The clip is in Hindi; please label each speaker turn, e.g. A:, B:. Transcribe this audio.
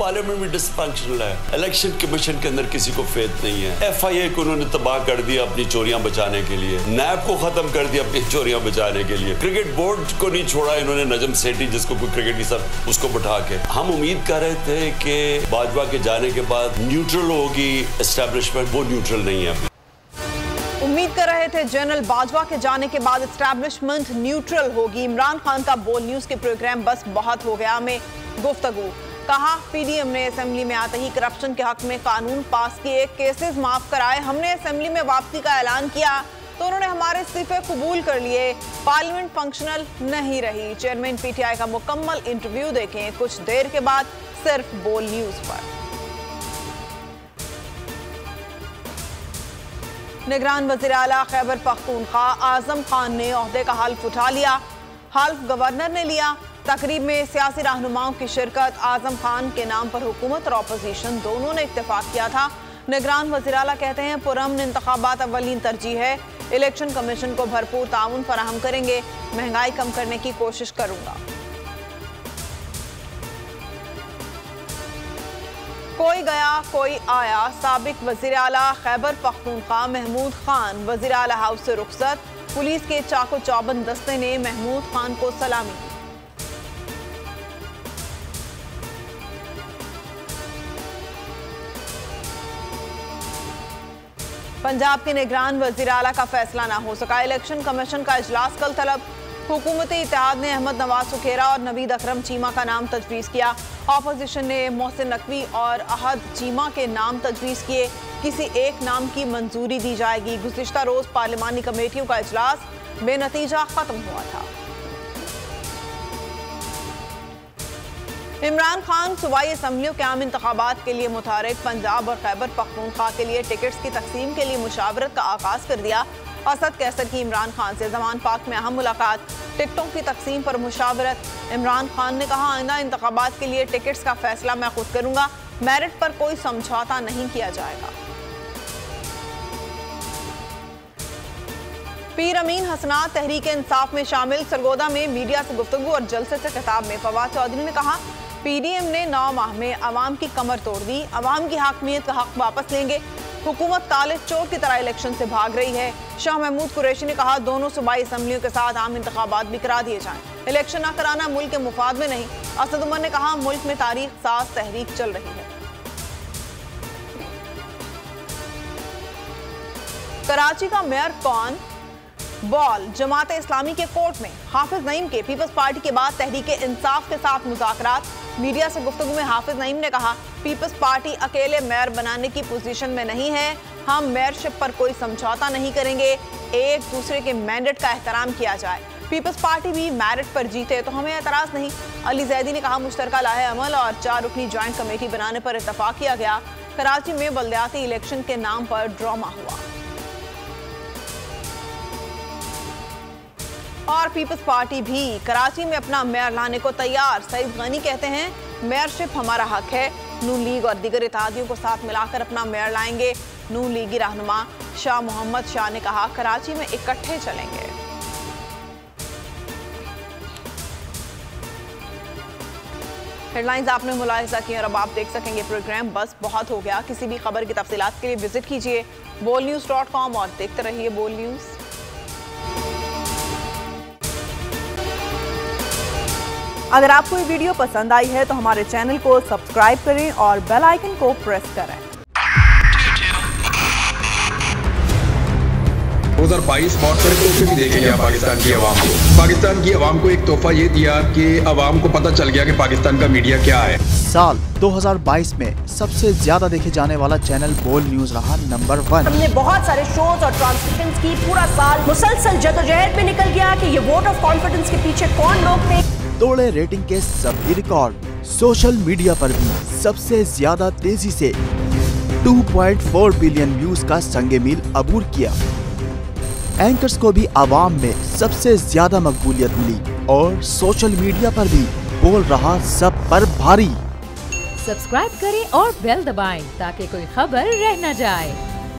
A: पार्लियामेंट भी डिसफंक्शनल है। इलेक्शन कमीशन के अंदर किसी को फेथ नहीं है। FIA को उन्होंने तबाह कर दिया अपनी चोरियां बचाने के लिए, नैब को खत्म कर दिया अपनी चोरियां बचाने के लिए, क्रिकेट बोर्ड को नहीं छोड़ा इन्होंने नजम सेठी जिसको कोई क्रिकेट की सब उसको बैठा के। हम उम्मीद कर रहे थे कि बाजवा के जाने के बाद न्यूट्रल होगी एस्टेब्लिशमेंट, वो न्यूट्रल नहीं है।
B: उम्मीद कर रहे थे जनरल बाजवा के जाने के बाद एस्टैब्लिशमेंट न्यूट्रल होगी। इमरान खान का बोल न्यूज के प्रोग्राम बस बहुत हो गया में गुफ्तगू। कहा PDM ने असेंबली में आते ही करप्शन के हक में कानून पास किए, केसेस माफ कराए। हमने असेंबली में वापसी का ऐलान किया तो उन्होंने हमारे इस्तीफे कबूल कर लिए। पार्लियामेंट फंक्शनल नहीं रही। चेयरमैन PTI का मुकम्मल इंटरव्यू देखें कुछ देर के बाद सिर्फ बोल न्यूज पर। निगरान वज़ीर आला खैबर पख्तूनख्वा आजम खान ने ओहदे का हल्फ उठा लिया। हल्फ गवर्नर ने लिया। तकरीब में सियासी रहनुमाओं की शिरकत। आजम खान के नाम पर हुकूमत और अपोजिशन दोनों ने इत्तेफाक किया था। निगरान वज़ीर आला कहते हैं पुरअमन इंतखाबात अव्वलीन तरजीह है। इलेक्शन कमीशन को भरपूर ताउन फराहम करेंगे। महंगाई कम करने की कोशिश करूंगा। कोई गया कोई आया। साबिक वज़ीर आला खैबर पख्तूनख्वा महमूद खान वज़ीर आला हाउस से रुखसत। पुलिस के चाको चौबंद दस्ते ने महमूद खान को सलामी दी। पंजाब के निगरान वज़ीर आला का फैसला ना हो सका। इलेक्शन कमीशन का इजलास कल तलब। हुकूमती इत्तेहाद ने अहमद नवाज सुखेरा और नवीद अकरम चीमा का नाम तजवीज़ किया। ऑपोजिशन ने मोहसिन नकवी और अहद चीमा के नाम तजवीज़ किए। किसी एक नाम की मंजूरी दी जाएगी। गुज़िश्ता रोज़ पार्लिमानी कमेटियों का इजलास बेनतीजा ख़त्म हुआ था। इमरान खान सूबाई असम्बलियों के आम इंतखाबात के लिए मुतारिक। पंजाब और खैबर पख्तूनख्वा के लिए टिकट्स की तकसीम के लिए मुशावरत का आगाज कर दिया। असद कैसर की इमरान खान से ज़मान पाक में अहम मुलाकात। टिकटों की तकसीम पर मुशावरत। इमरान खान ने कहा आइंदा इंतखाबात के लिए टिकट्स का फैसला मैं खुद करूंगा। मेरिट पर कोई समझौता नहीं किया जाएगा। पीर अमीन हसनात तहरीक इंसाफ में शामिल। सरगोदा में मीडिया से गुफ्तगू और जलसे से खिताब में फवाद चौधरी ने कहा PDM ने 9 माह में अवाम की कमर तोड़ दी। अवाम की हाकमियत का हक वापस लेंगे। हुकूमत काले चोर की तरह इलेक्शन से भाग रही है। शाह महमूद कुरैशी ने कहा दोनों सूबाई असम्बलियों के साथ आम इंतखाबात भी करा दिए जाएं। इलेक्शन न कराना मुल्क के मुफाद में नहीं। असद उमर ने कहा मुल्क में तारीख साज तहरीक चल रही है। कराची का मेयर कौन? बॉल जमात इस्लामी के कोर्ट में। हाफिज नईम के पीपल्स पार्टी के बाद तहरीक इंसाफ के साथ मुज़ाकरात। मीडिया से गुफ्तगू में हाफिज नईम ने कहा पीपल्स पार्टी अकेले मेयर बनाने की पोजीशन में नहीं है। हम मेयरशिप पर कोई समझौता नहीं करेंगे। एक दूसरे के मैंडेट का एहतराम किया जाए। पीपल्स पार्टी भी मेरिट पर जीते तो हमें एतराज नहीं। अली जैदी ने कहा मुश्तरका लाहे अमल और 4 रुकनी ज्वाइंट कमेटी बनाने पर इत्तफाक किया गया। कराची में बल्दियाती इलेक्शन के नाम पर ड्रामा हुआ। और पीपल्स पार्टी भी कराची में अपना मेयर लाने को तैयार। सईद गनी कहते हैं मेयरशिप हमारा हक है। नून लीग और दीगर इत्तेहादियों को साथ मिलाकर अपना मेयर लाएंगे। नून लीगी रहनुमा शाह मोहम्मद शाह ने कहा कराची में इकट्ठे चलेंगे। हेडलाइंस आपने मुलाहिजा की और अब आप देख सकेंगे प्रोग्राम बस बहुत हो गया। किसी भी खबर की तफसीलात के लिए विजिट कीजिए bolnews.com और देखते रहिए बोल न्यूज। अगर आपको ये वीडियो पसंद आई है तो हमारे चैनल को सब्सक्राइब करें और बेल आइकन को प्रेस करें।
C: 2022 बहुत सारे तोहफे भी देखे गया पाकिस्तान की आवाम को। पाकिस्तान की आवाम को एक तोहफा ये दिया कि आवाम को पता चल गया कि पाकिस्तान का मीडिया क्या है।
D: साल 2022 में सबसे ज्यादा देखे जाने वाला चैनल बोल न्यूज रहा नंबर 1।
E: हमने बहुत सारे शोज और ट्रांसमिशंस की। पूरा साल मुसलसल जदोजहद में निकल गया कि ये वोट ऑफ कॉन्फिडेंस के पीछे कौन लोग थे।
D: तोड़े रेटिंग के सभी रिकॉर्ड। सोशल मीडिया पर भी सबसे ज्यादा तेजी से 2.4 बिलियन व्यूज का संगे मील अबूर किया। एंकर्स को भी आवाम में सबसे ज्यादा मकबूलियत मिली और सोशल मीडिया पर भी बोल रहा सब पर भारी।
F: सब्सक्राइब करें और बेल दबाएं ताकि कोई खबर रह न जाए।